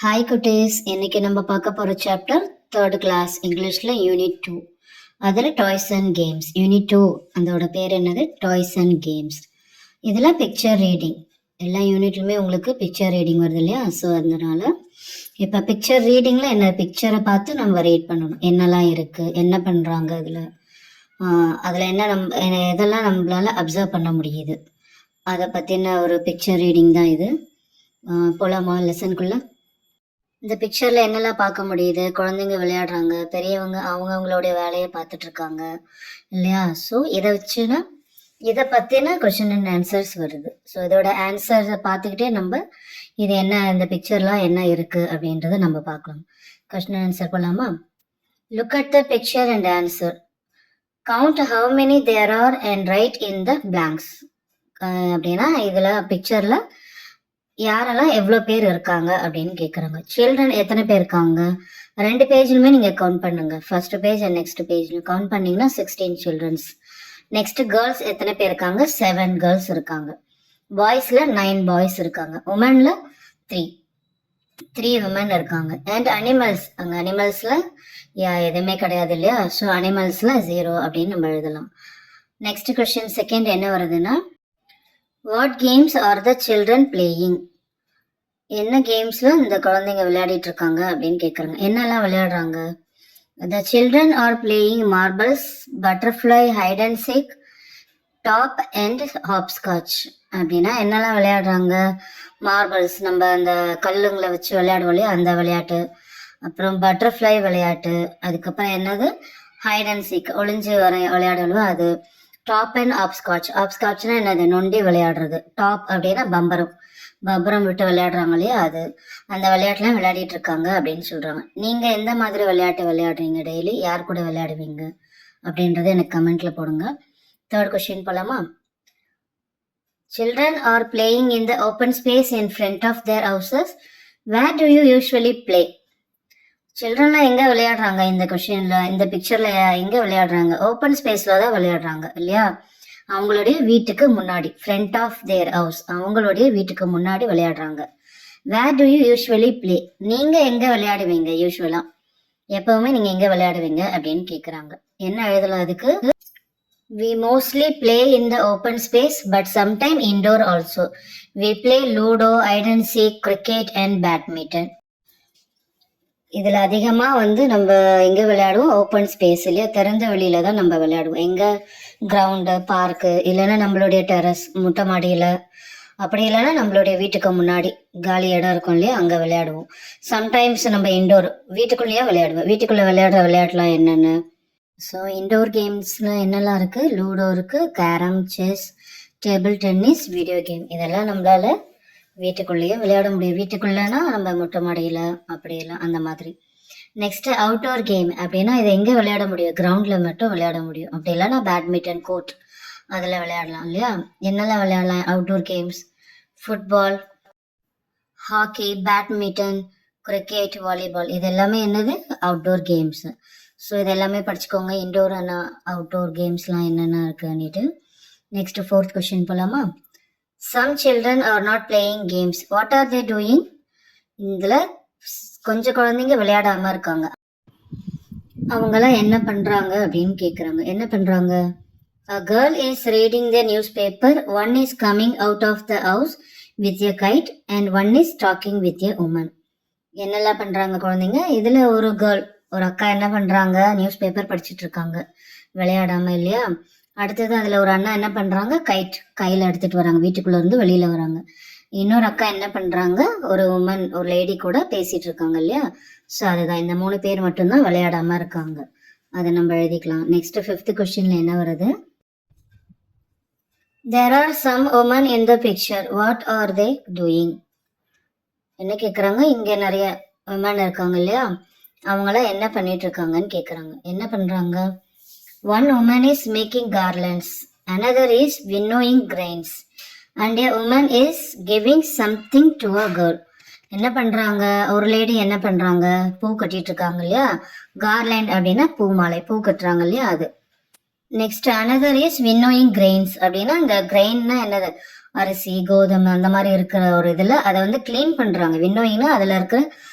Hi குட்டீஸ், இன்னைக்கு நம்ம பார்க்க போகிற சாப்டர் 3rd கிளாஸ் இங்கிலீஷில் யூனிட் 2. அதில் டாய்ஸ் அண்ட் கேம்ஸ். யூனிட் 2 அதோட பேர் என்னது? Toys and games. இதில் பிக்சர் ரீடிங். எல்லா யூனிட்லுமே உங்களுக்கு பிக்சர் ரீடிங் வருது இல்லையா? ஸோ அதனால இப்போ பிக்சர் ரீடிங்கில் என்ன பிக்சரை பார்த்து நம்ம ரீட் பண்ணணும். என்னெல்லாம் இருக்குது, என்ன பண்ணுறாங்க அதில் என்ன எதெல்லாம் நம்மளால் அப்சர்வ் பண்ண முடியுது, அதை பற்றின ஒரு பிக்சர் ரீடிங் தான் இது. போலாமா லெசனுக்குள்ளே? இந்த பிக்சரில் என்னெல்லாம் பார்க்க முடியுது? குழந்தைங்க விளையாடுறாங்க, பெரியவங்க அவங்களுடைய வேலையை பார்த்துட்டு இருக்காங்க இல்லையா? ஸோ இதை வச்சுன்னா இதை பற்றின கொஷின் அண்ட் ஆன்சர்ஸ் வருது. ஸோ இதோட ஆன்சர்ஸை பார்த்துக்கிட்டே நம்ம இது என்ன, இந்த பிக்சர்லாம் என்ன இருக்குது அப்படின்றத நம்ம பார்க்கலாம். கொஷின் அண்ட் ஆன்சர் போகலாமா? Look at the picture and answer. Count how many there are and write in the blanks. அப்படின்னா இதில் பிக்சரில் யாரெல்லாம் எவ்வளோ பேர் இருக்காங்க அப்படின்னு கேட்குறாங்க. சில்ட்ரன் எத்தனை பேர் இருக்காங்க? 2 பேஜ்லுமே நீங்கள் கவுண்ட் பண்ணுங்க. ஃபர்ஸ்ட் பேஜ் அண்ட் நெக்ஸ்ட் பேஜ்ல கவுண்ட் பண்ணிங்கன்னா 16 சில்ட்ரன்ஸ். நெக்ஸ்ட் கேர்ள்ஸ் எத்தனை பேர் இருக்காங்க? 7 கேர்ள்ஸ் இருக்காங்க. பாய்ஸில் 9 பாய்ஸ் இருக்காங்க. உமனில் 3 உமன் இருக்காங்க. அண்ட் அனிமல்ஸ், அங்கே அனிமல்ஸில் எதுவுமே கிடையாது இல்லையா? ஸோ அனிமல்ஸில் 0 அப்படின்னு நம்ம எழுதலாம். நெக்ஸ்ட் கொஸ்டின் செகண்ட் என்ன வருதுன்னா, what games R the children playing? என்ன கேம்ஸில் இந்த குழந்தைங்க விளையாடிட்டு இருக்காங்க அப்படின்னு கேட்குறாங்க. என்னெல்லாம் விளையாடுறாங்க? The children are playing marbles, butterfly, hide and seek, top and hopscotch. அப்படின்னா என்னெல்லாம் விளையாடுறாங்க? மார்பிள்ஸ், நம்ம அந்த கல்லுங்களை வச்சு விளையாடுவோம் இல்லையா, அந்த விளையாட்டு. அப்புறம் பட்டர்ஃப்ளை விளையாட்டு. அதுக்கப்புறம் என்னது? ஹைட் அண்ட் சீக், ஒளிஞ்சு விளையாடுவோம் அது. Top and ஆப்ஸ்காட்ச். ஆப்ஸ்காட்ச்னா என்னது? நொண்டி விளையாடுறது. டாப் அப்படின்னா பம்பரம் விட்டு விளையாடுறாங்க இல்லையா, அது. அந்த விளையாட்டுலாம் விளையாடிட்டு இருக்காங்க அப்படின்னு சொல்றாங்க. நீங்க எந்த மாதிரி விளையாட்டு விளையாடுறீங்க? டெய்லி யார் கூட விளையாடுவீங்க அப்படின்றத எனக்கு கமெண்ட்ல போடுங்க. தேர்ட் கொஸ்டின் போலாமா? Children are playing in the open space in front of their houses. Where do you usually play? சில்ட்ரன்லாம் எங்கே விளையாடுறாங்க? இந்த கொஷின்ல, இந்த பிக்சர்ல எங்கே விளையாடுறாங்க? ஓப்பன் ஸ்பேஸ்ல தான் விளையாடுறாங்க இல்லையா? அவங்களுடைய வீட்டுக்கு முன்னாடி, ஃப்ரண்ட் ஆஃப் தேர் ஹவுஸ், அவங்களுடைய வீட்டுக்கு முன்னாடி விளையாடுறாங்க. வேர் டு யூ யூஸ்வலி பிளே? நீங்க எங்க விளையாடுவீங்க? யூஸ்வலா எப்பவுமே நீங்க எங்க விளையாடுவீங்க அப்படின்னு கேக்குறாங்க. என்ன எழுதலாம் அதுக்கு? We mostly play in the open space, but sometime indoor also. We play Ludo, hide and seek, cricket and badminton. இதில் அதிகமாக நம்ம எங்கே விளையாடுவோம்? ஓப்பன் ஸ்பேஸ் இல்லையா, திறந்த வெளியில தான் நம்ம விளையாடுவோம். எங்கே? கிரவுண்டு, பார்க்கு, இல்லைன்னா நம்மளுடைய டெரஸ், மொட்டை மாடியில், அப்படி இல்லைன்னா நம்மளுடைய வீட்டுக்கு முன்னாடி காலி இடம் இருக்கும் இல்லையா, அங்கே விளையாடுவோம். சம்டைம்ஸ் நம்ம இண்டோர், வீட்டுக்குள்ளேயே விளையாடுவோம். வீட்டுக்குள்ளே விளையாடுற விளையாட்டுலாம் என்னென்னு? ஸோ இண்டோர் கேம்ஸில் என்னெல்லாம் இருக்குது? லூடோ இருக்குது, carrom, chess, table tennis, video game. இதெல்லாம் நம்மளால வீட்டுக்குள்ளேயே விளையாட முடியும். வீட்டுக்குள்ளேனா நம்ம மொட்டை மாடியில் அப்படியெல்லாம் அந்த மாதிரி. நெக்ஸ்ட் அவுட்டோர் கேம் அப்படின்னா இதை எங்கே விளையாட முடியும்? கிரவுண்டில் மட்டும் விளையாட முடியும். அப்படி இல்லைன்னா பேட்மிண்டன் கோர்ட், அதில் விளையாடலாம் இல்லையா? என்னெல்லாம் விளையாடலாம் outdoor games? Football, hockey, badminton, cricket, volleyball. இது எல்லாமே என்னது? Outdoor games. ஸோ இது எல்லாமே படிச்சுக்கோங்க, இன்டோர் அண்ட் அவுட்டோர் கேம்ஸ்லாம் என்னென்ன இருக்குன்னுட்டு. நெக்ஸ்ட் ஃபோர்த் கொஸ்டின் போகலாமா? Some children are not playing games. What are they doing? இதில் கொஞ்சம் குழந்தைங்க விளையாடாமல் இருக்காங்க. அவங்களாம் என்ன பண்ணுறாங்க அப்படின்னு கேட்குறாங்க. என்ன பண்ணுறாங்க? A girl is reading the newspaper. One is coming out of the house with a kite and one is talking with a woman. என்னெல்லாம் பண்ணுறாங்க குழந்தைங்க? இதில் ஒரு கேர்ள், ஒரு அக்கா என்ன பண்ணுறாங்க? நியூஸ் பேப்பர் படிச்சுட்டு இருக்காங்க, விளையாடாமல் இல்லையா? அடுத்தது அதில் ஒரு அண்ணா என்ன பண்ணுறாங்க? கைட் கையில் எடுத்துகிட்டு வராங்க, வீட்டுக்குள்ளே இருந்து வெளியில் வராங்க. இன்னொரு அக்கா என்ன பண்ணுறாங்க? ஒரு உமன், ஒரு லேடி கூட பேசிகிட்டு இருக்காங்க இல்லையா? ஸோ அதுதான், இந்த 3 பேர் மட்டும்தான் விளையாடாமல் இருக்காங்க. அதை நம்ம எழுதிக்கலாம். நெக்ஸ்ட் 5th கொஸ்டினில் என்ன வருது? There are some women in the picture. What are they doing? என்ன கேட்குறாங்க? இங்கே நிறைய உமன் இருக்காங்க இல்லையா, அவங்களாம் என்ன பண்ணிட்டு இருக்காங்கன்னு கேட்குறாங்க. என்ன பண்ணுறாங்க? One woman is making garlands, another is winnowing grains, and a woman is giving something to a girl. என்ன பண்ணுறாங்க? ஒரு லேடி என்ன பண்ணுறாங்க? பூ கட்டிட்டு இருக்காங்க இல்லையா? கார்லேண்ட் அப்படின்னா பூ மாலை, பூ கட்டுறாங்க இல்லையா, அது. Next another is winnowing grains அப்படின்னா இந்த கிரெயின்னா என்னது? அரிசி கோதுமை அந்த மாதிரி இருக்கிற ஒரு இதில் அதை வந்து க்ளீன் பண்ணுறாங்க. வின்னோயிங்னா அதில் இருக்கிற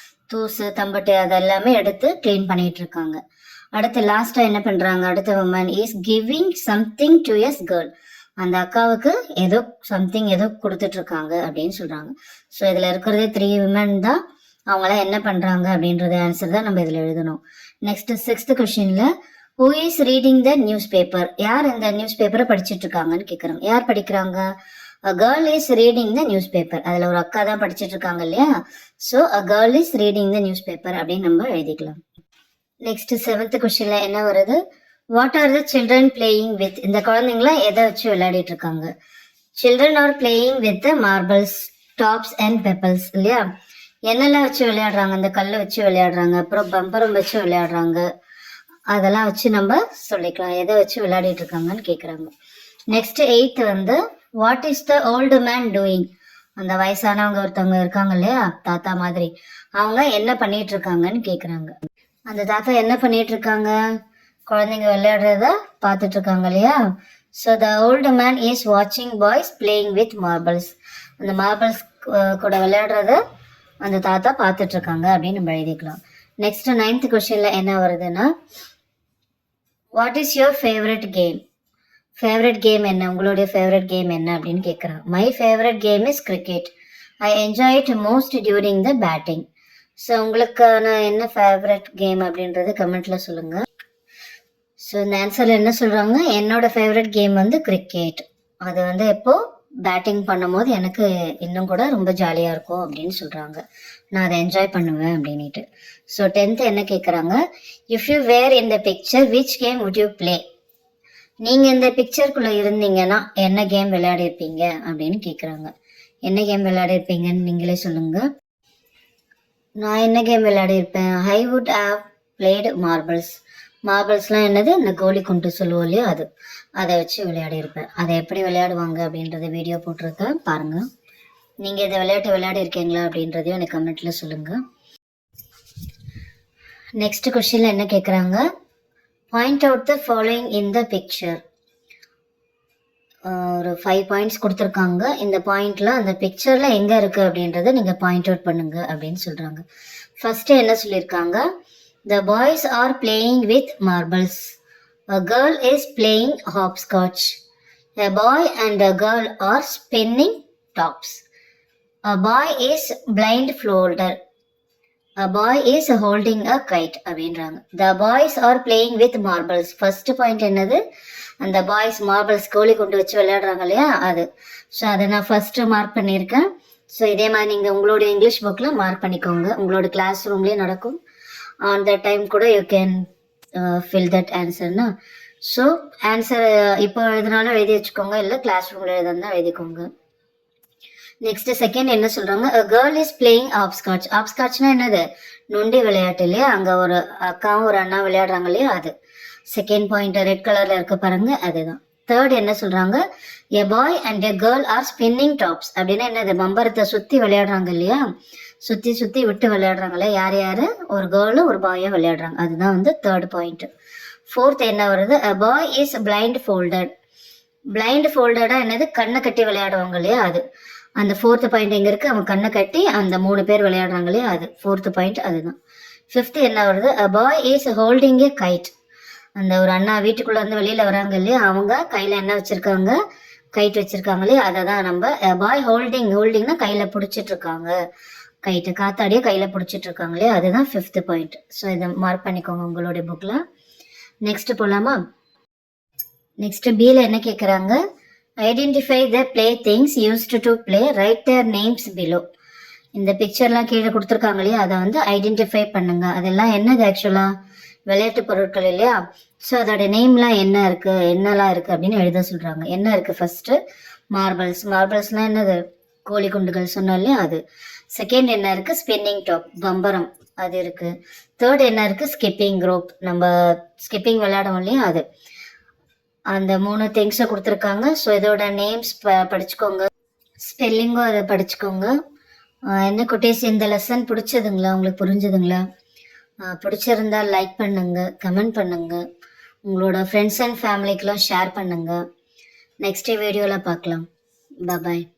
தூசு தம்பட்டு அதெல்லாமே எடுத்து க்ளீன் பண்ணிட்டு இருக்காங்க. அடுத்து லாஸ்ட்டாக என்ன பண்ணுறாங்க, அடுத்த woman is giving something to his girl. அந்த அக்காவுக்கு ஏதோ சம்திங் ஏதோ கொடுத்துட்டு இருக்காங்க அப்படின்னு சொல்கிறாங்க. ஸோ இதில் இருக்கிறதே 3 விமன் தான். அவங்களாம் என்ன பண்ணுறாங்க அப்படின்றது ஆன்சர் தான் நம்ம இதில் எழுதணும். நெக்ஸ்ட் 6th கொஸ்டினில் who is reading the news paper, யார் இந்த நியூஸ் பேப்பரை படிச்சுட்டு இருக்காங்கன்னு கேட்குறாங்க. யார் படிக்கிறாங்க? A girl is reading the newspaper. அதில் ஒரு அக்கா தான் படிச்சுட்டு இருக்காங்க இல்லையா. So a girl is reading the newspaper அப்படின்னு நம்ம எழுதிக்கலாம். நெக்ஸ்ட் 7th கொஸ்டின்ல என்ன வருது, what are the children playing with. இந்த குழந்தைங்களாம் எதை வச்சு விளையாடிட்டு இருக்காங்க? Children are playing with marbles tops and pebbles இல்லையா. என்னெல்லாம் வச்சு விளையாடுறாங்க? இந்த கல்லை வச்சு விளையாடுறாங்க, அப்புறம் பம்பரம் வச்சு விளையாடுறாங்க. அதெல்லாம் வச்சு நம்ம சொல்லிக்கலாம் எதை வச்சு விளையாடிட்டு இருக்காங்கன்னு கேட்குறாங்க. நெக்ஸ்ட் 8th வந்து what is the old man doing. அந்த வயசானவங்க ஒருத்தவங்க இருக்காங்க இல்லையா, தாத்தா மாதிரி, அவங்க என்ன பண்ணிட்டு இருக்காங்கன்னு கேட்குறாங்க. அந்த தாத்தா என்ன பண்ணிட்டு இருக்காங்க? குழந்தைங்க விளையாடுறத பார்த்துட்டு இருக்காங்க இல்லையா. So the old man is வாட்சிங் பாய்ஸ் பிளேயிங் வித் மார்பிள்ஸ். அந்த மார்பிள்ஸ் கூட விளையாடுறத அந்த தாத்தா பார்த்துட்டு இருக்காங்க அப்படின்னு நம்ம எழுதிக்கலாம். நெக்ஸ்ட் 9th கொஸ்டின்ல என்ன வருதுன்னா, what is your favourite game. Favourite game என்ன, உங்களுடைய ஃபேவரட் கேம் என்ன அப்படின்னு கேட்குறாங்க. My favourite game is cricket. I enjoy it most during the batting. So உங்களுக்கான என்ன ஃபேவரட் கேம் அப்படின்றது கமெண்ட்ல சொல்லுங்க. ஸோ இந்த ஆன்சர் என்ன சொல்றாங்க, என்னோட ஃபேவரட் கேம் வந்து கிரிக்கெட். அது வந்து எப்போ பேட்டிங் பண்ணும் போது எனக்கு இன்னும் கூட ரொம்ப ஜாலியாக இருக்கும் அப்படின்னு சொல்றாங்க. நான் அதை என்ஜாய் பண்ணுவேன் அப்படின்ட்டு. ஸோ 10th என்ன கேட்குறாங்க, if you were in the picture which game would you play. நீங்க இந்த பிக்சருக்குள்ள இருந்தீங்கன்னா என்ன கேம் விளையாடி இருப்பீங்க அப்படின்னு கேக்குறாங்க. என்ன கேம் விளையாடி இருப்பீங்கன்னு நீங்களே சொல்லுங்க. நான் என்ன கேம் விளையாடி இருப்பேன், I would have played marbles. மார்பிள்ஸ்லாம் என்னது, இந்த கோலி குண்டு சொல்லுவோம் இல்லையா, அதை வச்சு விளையாடி இருப்பேன். அதை எப்படி விளையாடுவாங்க அப்படின்றத வீடியோ போட்டிருக்கேன் பாருங்க. நீங்க இந்த விளையாட்டு விளையாடி இருக்கீங்களா அப்படின்றதையும் எனக்கு கமெண்ட்ல சொல்லுங்க. நெக்ஸ்ட் கொஸ்டின்ல என்ன கேக்குறாங்க, point out the following in the picture. ஒரு 5 பாயிண்ட்ஸ் கொடுத்துருக்காங்க. இந்த பாயிண்ட்ல அந்த பிக்சர்ல எங்க இருக்கு அப்படின்றத நீங்க பாயிண்ட் அவுட் பண்ணுங்க அப்படின்னு சொல்றாங்க. ஃபர்ஸ்ட் என்ன சொல்லியிருக்காங்க, த boys R playing with marbles, a girl is playing hopscotch, a boy and a girl are spinning tops, a boy is blindfolded, a boy is holding a kite அப்படின்றாங்க. The boys are playing with marbles. First point என்னது, அந்த boys marbles கோலி கொண்டு வச்சு விளையாடுறாங்க இல்லையா அது. So அதை நான் ஃபர்ஸ்ட் மார்க் பண்ணியிருக்கேன். ஸோ இதே மாதிரி நீங்கள் உங்களோட இங்கிலீஷ் புக்கில் மார்க் பண்ணிக்கோங்க. உங்களோட கிளாஸ் ரூம்லேயே நடக்கும். ஆன் த டைம் கூட யூ கேன் ஃபில் தட் ஆன்சர்னா. ஸோ ஆன்சர் இப்போ எழுதினாலும் எழுதி வச்சுக்கோங்க, இல்லை கிளாஸ் ரூமில் எழுதுனா எழுதிக்கோங்க. நெக்ஸ்ட் செகண்ட் என்ன சொல்றாங்க, a girl is playing hopscotch. hopscotchனா என்னது, நொண்டி விளையாட்டு இல்லையா, அங்க ஒரு அக்காவும் ஒரு அண்ணா விளையாடுறாங்க இல்லையா அது. செகண்ட் பாயிண்ட் ரெட் கலர்ல இருக்க பாருங்க, அதுதான். தேர்ட் என்ன சொல்றாங்க, a boy and a girl are spinning tops. அப்படின்னா என்னது, பம்பரத்தை சுத்தி விளையாடுறாங்க இல்லையா, சுத்தி சுத்தி விட்டு விளையாடுறாங்கல்ல. யார் யாரு, ஒரு கேர்ளும் ஒரு பாயும் விளையாடுறாங்க. அதுதான் வந்து தேர்ட் பாயிண்ட். ஃபோர்த் என்ன வருது, a boy is blindfolded. blindfolded என்னது, கண்ணை கட்டி விளையாடுவாங்க இல்லையா அது. அந்த ஃபோர்த் பாயிண்ட் எங்க இருக்கு, அவன் கண்ணை கட்டி அந்த 3 பேர் விளையாடுறாங்க இல்லையா அது ஃபோர்த் பாயிண்ட், அதுதான். ஃபிஃப்த் என்ன வருது, a boy is holding a kite. அந்த ஒரு அண்ணா வீட்டுக்குள்ள இருந்து வெளியில வராங்க இல்லையா, அவங்க கையில என்ன வச்சிருக்காங்க, கைட் வச்சிருக்காங்க இல்லையா, அதை தான் நம்ம a boy holdingனா கையில பிடிச்சிட்டு இருக்காங்க, கைட்டு காத்தாடியே கையில பிடிச்சிட்டு இருக்காங்க இல்லையா, அதுதான் ஃபிஃப்த் பாயிண்ட். ஸோ இதை மார்க் பண்ணிக்கோங்க உங்களுடைய புக்ல. நெக்ஸ்ட் போலாமா. நெக்ஸ்ட் பில என்ன கேட்குறாங்க, identify the play things used to play, right there names below. இந்த பிக்சர்லாம் கீழே கொடுத்துருக்காங்க இல்லையா, அதை வந்து ஐடென்டிஃபை பண்ணுங்க. அதெல்லாம் என்னது, ஆக்சுவலா விளையாட்டு பொருட்கள் இல்லையா. ஸோ அதோட நேம்லாம் என்ன இருக்கு, என்னெல்லாம் இருக்கு அப்படின்னு எழுத சொல்றாங்க. என்ன இருக்கு, ஃபர்ஸ்ட் மார்பிள்ஸ். மார்பிள்ஸ்லாம் என்னது, கோழி குண்டுகள் சொன்னோம் இல்லையா அது. செகண்ட் என்ன இருக்கு, ஸ்பின்னிங் டாப், பம்பரம் அது இருக்கு. தேர்ட் என்ன இருக்கு, ஸ்கிப்பிங் ரோப், நம்ம ஸ்கிப்பிங் விளையாடுவோம் இல்லையா அது. அந்த 3 திங்ஸை கொடுத்துருக்காங்க. ஸோ இதோட நேம்ஸ் படிச்சுக்கோங்க, ஸ்பெல்லிங்கும் அதை படிச்சுக்கோங்க. என்ன குட்டீஸ், இந்த லெசன் பிடிச்சதுங்களா, உங்களுக்கு புரிஞ்சுதுங்களா? பிடிச்சிருந்தா லைக் பண்ணுங்க, கமெண்ட் பண்ணுங்க, உங்களோட ஃப்ரெண்ட்ஸ் அண்ட் ஃபேமிலிக்கெலாம் ஷேர் பண்ணுங்க. நெக்ஸ்ட் வீடியோவில் பார்க்கலாம். Bye bye.